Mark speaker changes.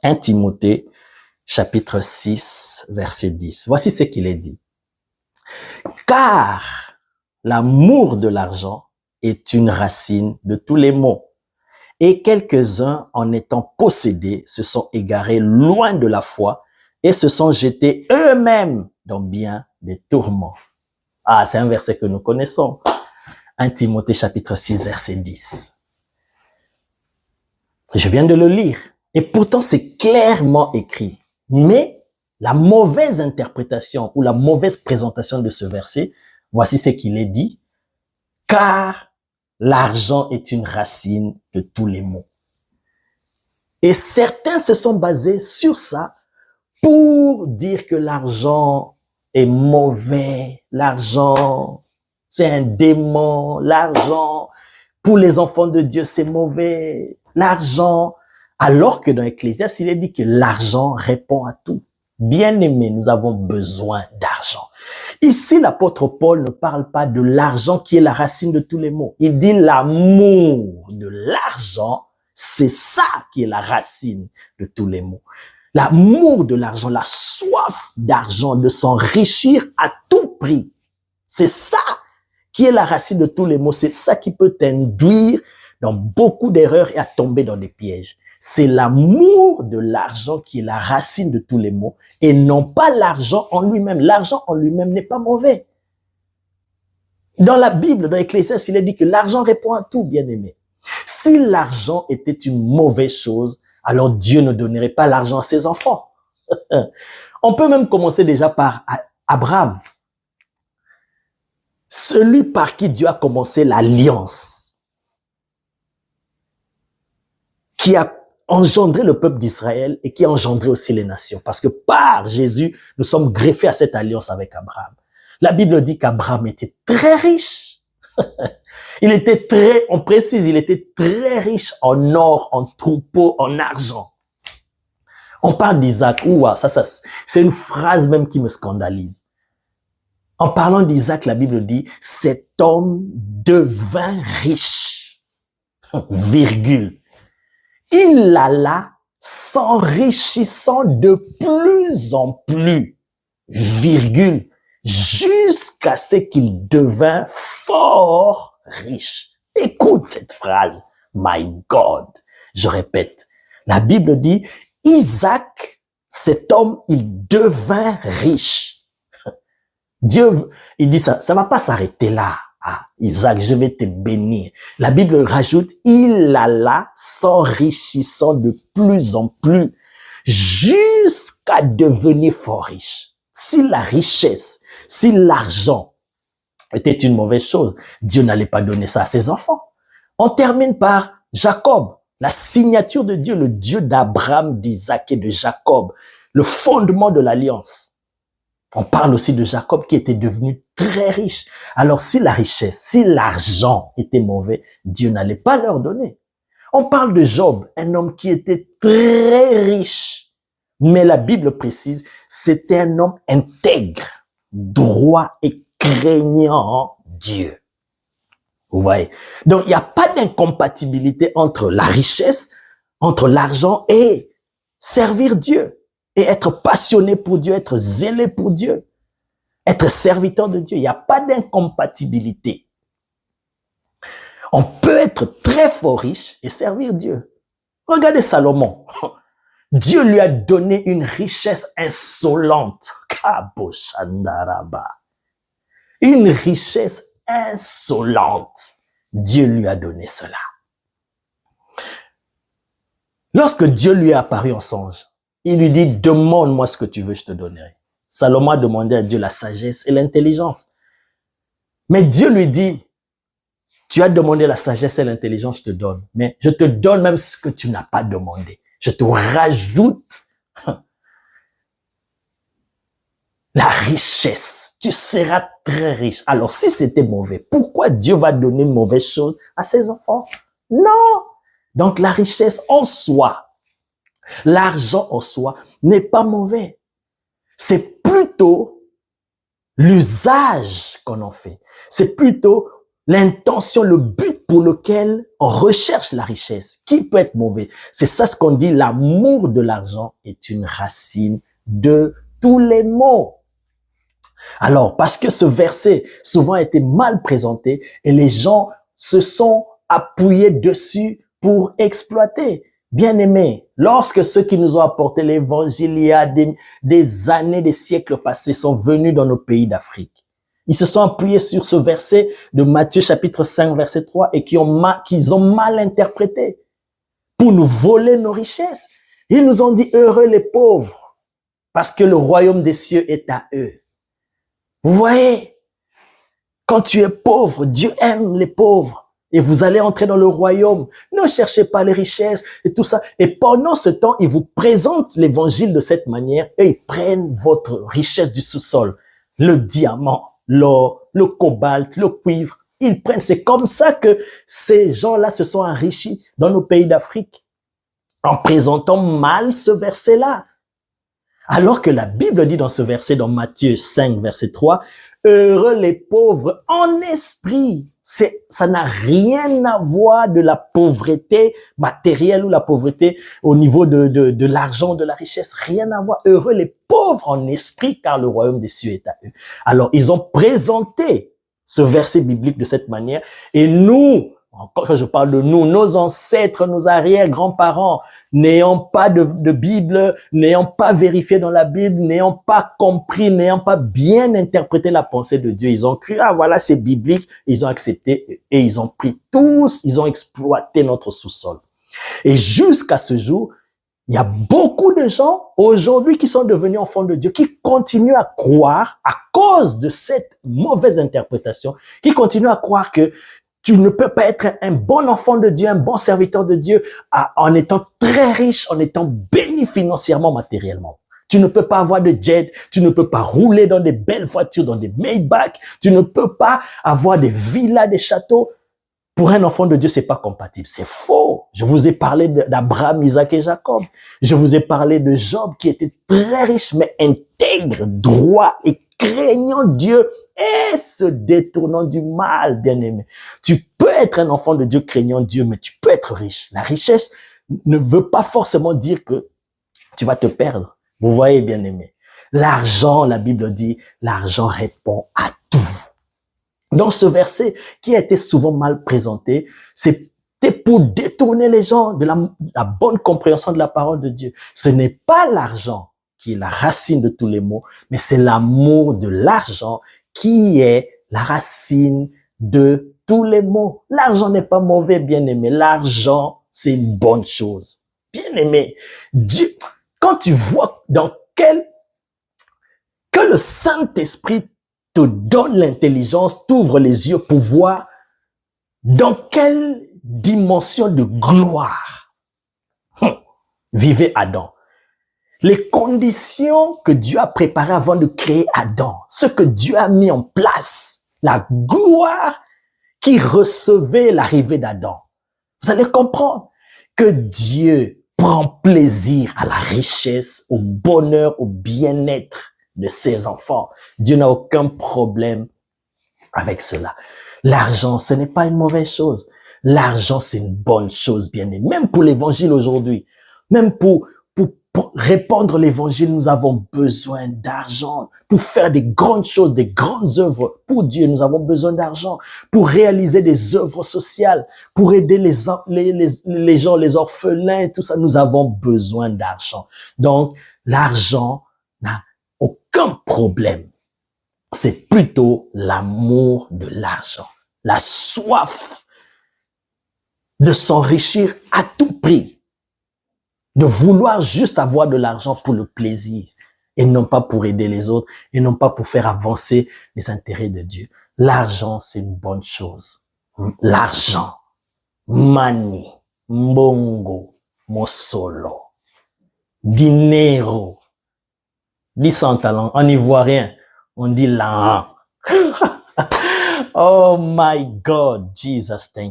Speaker 1: 1 Timothée, chapitre 6, verset 10. Voici ce qu'il est dit. Car l'amour de l'argent est une racine de tous les maux. Et quelques-uns, en étant possédés, se sont égarés loin de la foi et se sont jetés eux-mêmes dans bien des tourments. Ah, c'est un verset que nous connaissons. 1 Timothée chapitre 6, verset 10. Je viens de le lire. Et pourtant, c'est clairement écrit. Mais la mauvaise interprétation ou la mauvaise présentation de ce verset, voici ce qu'il est dit. Car l'argent est une racine de tous les maux. Et certains se sont basés sur ça pour dire que l'argent est mauvais, l'argent c'est un démon, l'argent pour les enfants de Dieu c'est mauvais, l'argent, alors que dans Ecclésiaste il est dit que l'argent répond à tout. Bien-aimés, nous avons besoin d'argent. Ici, l'apôtre Paul ne parle pas de l'argent qui est la racine de tous les maux. Il dit l'amour de l'argent, c'est ça qui est la racine de tous les maux. L'amour de l'argent, la soif d'argent, de s'enrichir à tout prix. C'est ça qui est la racine de tous les maux. C'est ça qui peut t'induire dans beaucoup d'erreurs et à tomber dans des pièges. C'est l'amour de l'argent qui est la racine de tous les maux et non pas l'argent en lui-même. L'argent en lui-même n'est pas mauvais. Dans la Bible, dans Ecclésiaste, il est dit que l'argent répond à tout, bien-aimé. Si l'argent était une mauvaise chose, alors Dieu ne donnerait pas l'argent à ses enfants. On peut même commencer déjà par Abraham. Celui par qui Dieu a commencé l'alliance, qui a engendré le peuple d'Israël et qui a engendré aussi les nations. Parce que par Jésus, nous sommes greffés à cette alliance avec Abraham. La Bible dit qu'Abraham était très riche. Il était on précise, il était très riche en or, en troupeaux, en argent. On parle d'Isaac. Ouah, ça, c'est une phrase même qui me scandalise. En parlant d'Isaac, la Bible dit, cet homme devint riche. Virgule. Il alla s'enrichissant de plus en plus, virgule, jusqu'à ce qu'il devint fort riche. Écoute cette phrase, my God. Je répète, la Bible dit, Isaac, cet homme, il devint riche. Dieu, il dit ça va pas s'arrêter là. Ah, Isaac, je vais te bénir. La Bible rajoute, il alla s'enrichissant de plus en plus jusqu'à devenir fort riche. Si la richesse, si l'argent était une mauvaise chose, Dieu n'allait pas donner ça à ses enfants. On termine par Jacob, la signature de Dieu, le Dieu d'Abraham, d'Isaac et de Jacob, le fondement de l'alliance. On parle aussi de Jacob qui était devenu très riche. Alors si la richesse, si l'argent était mauvais, Dieu n'allait pas leur donner. On parle de Job, un homme qui était très riche. Mais la Bible précise, c'était un homme intègre, droit et craignant Dieu. Vous voyez? Donc il n'y a pas d'incompatibilité entre la richesse, entre l'argent et servir Dieu. Et être passionné pour Dieu, être zélé pour Dieu, être serviteur de Dieu. Il n'y a pas d'incompatibilité. On peut être très fort riche et servir Dieu. Regardez Salomon. Dieu lui a donné une richesse insolente. Une richesse insolente. Dieu lui a donné cela. Lorsque Dieu lui est apparu en songe, il lui dit, demande-moi ce que tu veux, je te donnerai. Salomon a demandé à Dieu la sagesse et l'intelligence. Mais Dieu lui dit, tu as demandé la sagesse et l'intelligence, je te donne. Mais je te donne même ce que tu n'as pas demandé. Je te rajoute la richesse. Tu seras très riche. Alors si c'était mauvais, pourquoi Dieu va donner une mauvaise chose à ses enfants? Non. Donc la richesse en soi, l'argent en soi n'est pas mauvais. C'est plutôt l'usage qu'on en fait. C'est plutôt l'intention, le but pour lequel on recherche la richesse, qui peut être mauvais. C'est ça ce qu'on dit, l'amour de l'argent est une racine de tous les maux. Alors, parce que ce verset souvent a été mal présenté et les gens se sont appuyés dessus pour exploiter. Bien-aimés, lorsque ceux qui nous ont apporté l'évangile il y a des années, des siècles passés sont venus dans nos pays d'Afrique, ils se sont appuyés sur ce verset de Matthieu chapitre 5 verset 3 et qu'ils ont mal interprété pour nous voler nos richesses. Ils nous ont dit heureux les pauvres parce que le royaume des cieux est à eux. Vous voyez, quand tu es pauvre, Dieu aime les pauvres et vous allez entrer dans le royaume. Ne cherchez pas les richesses et tout ça. Et pendant ce temps, ils vous présentent l'évangile de cette manière et ils prennent votre richesse du sous-sol, le diamant, l'or, le cobalt, le cuivre. Ils prennent. C'est comme ça que ces gens-là se sont enrichis dans nos pays d'Afrique en présentant mal ce verset-là. Alors que la Bible dit dans ce verset, dans Matthieu 5, verset 3, « Heureux les pauvres en esprit ». Ça n'a rien à voir de la pauvreté matérielle ou la pauvreté au niveau de l'argent, de la richesse. Rien à voir. Heureux les pauvres en esprit, car le royaume des cieux est à eux. Alors, ils ont présenté ce verset biblique de cette manière. Et nous, quand je parle de nous, nos ancêtres, nos arrière-grands-parents, n'ayant pas de Bible, n'ayant pas vérifié dans la Bible, n'ayant pas compris, n'ayant pas bien interprété la pensée de Dieu, ils ont cru, ah voilà, c'est biblique, ils ont accepté et ils ont pris tous, ils ont exploité notre sous-sol. Et jusqu'à ce jour, il y a beaucoup de gens aujourd'hui qui sont devenus enfants de Dieu, qui continuent à croire, à cause de cette mauvaise interprétation, qui continuent à croire que tu ne peux pas être un bon enfant de Dieu, un bon serviteur de Dieu en étant très riche, en étant béni financièrement, matériellement. Tu ne peux pas avoir de jet, tu ne peux pas rouler dans des belles voitures, dans des Maybach, tu ne peux pas avoir des villas, des châteaux. Pour un enfant de Dieu, c'est pas compatible. C'est faux. Je vous ai parlé d'Abraham, Isaac et Jacob. Je vous ai parlé de Job qui était très riche, mais intègre, droit et craignant Dieu et se détournant du mal, bien-aimé. Tu peux être un enfant de Dieu craignant Dieu, mais tu peux être riche. La richesse ne veut pas forcément dire que tu vas te perdre. Vous voyez, bien-aimé. L'argent, la Bible dit, l'argent répond à tout. Dans ce verset qui a été souvent mal présenté, c'était pour détourner les gens de la bonne compréhension de la parole de Dieu. Ce n'est pas l'argent qui est la racine de tous les maux, mais c'est l'amour de l'argent qui est la racine de tous les maux. L'argent n'est pas mauvais, bien-aimé. L'argent, c'est une bonne chose. Bien-aimé, Dieu, quand tu vois que le Saint-Esprit te donne l'intelligence, t'ouvre les yeux pour voir dans quelle dimension de gloire vivait Adam. Les conditions que Dieu a préparées avant de créer Adam, ce que Dieu a mis en place, la gloire qui recevait l'arrivée d'Adam. Vous allez comprendre que Dieu prend plaisir à la richesse, au bonheur, au bien-être de ses enfants. Dieu n'a aucun problème avec cela. L'argent, ce n'est pas une mauvaise chose. L'argent, c'est une bonne chose, bien-aimé. Même pour l'évangile aujourd'hui, même pour répandre l'évangile, nous avons besoin d'argent. Pour faire des grandes choses, des grandes œuvres pour Dieu, nous avons besoin d'argent. Pour réaliser des œuvres sociales, pour aider les gens, les orphelins et tout ça, nous avons besoin d'argent. Donc, l'argent n'a aucun problème. C'est plutôt l'amour de l'argent, la soif de s'enrichir à tout prix, de vouloir juste avoir de l'argent pour le plaisir et non pas pour aider les autres et non pas pour faire avancer les intérêts de Dieu. L'argent, c'est une bonne chose. L'argent, money, mbongo, mosolo, dinero. Dit sans talent, en ivoirien, on dit l'argent. Oh my God, Jesus, thank you.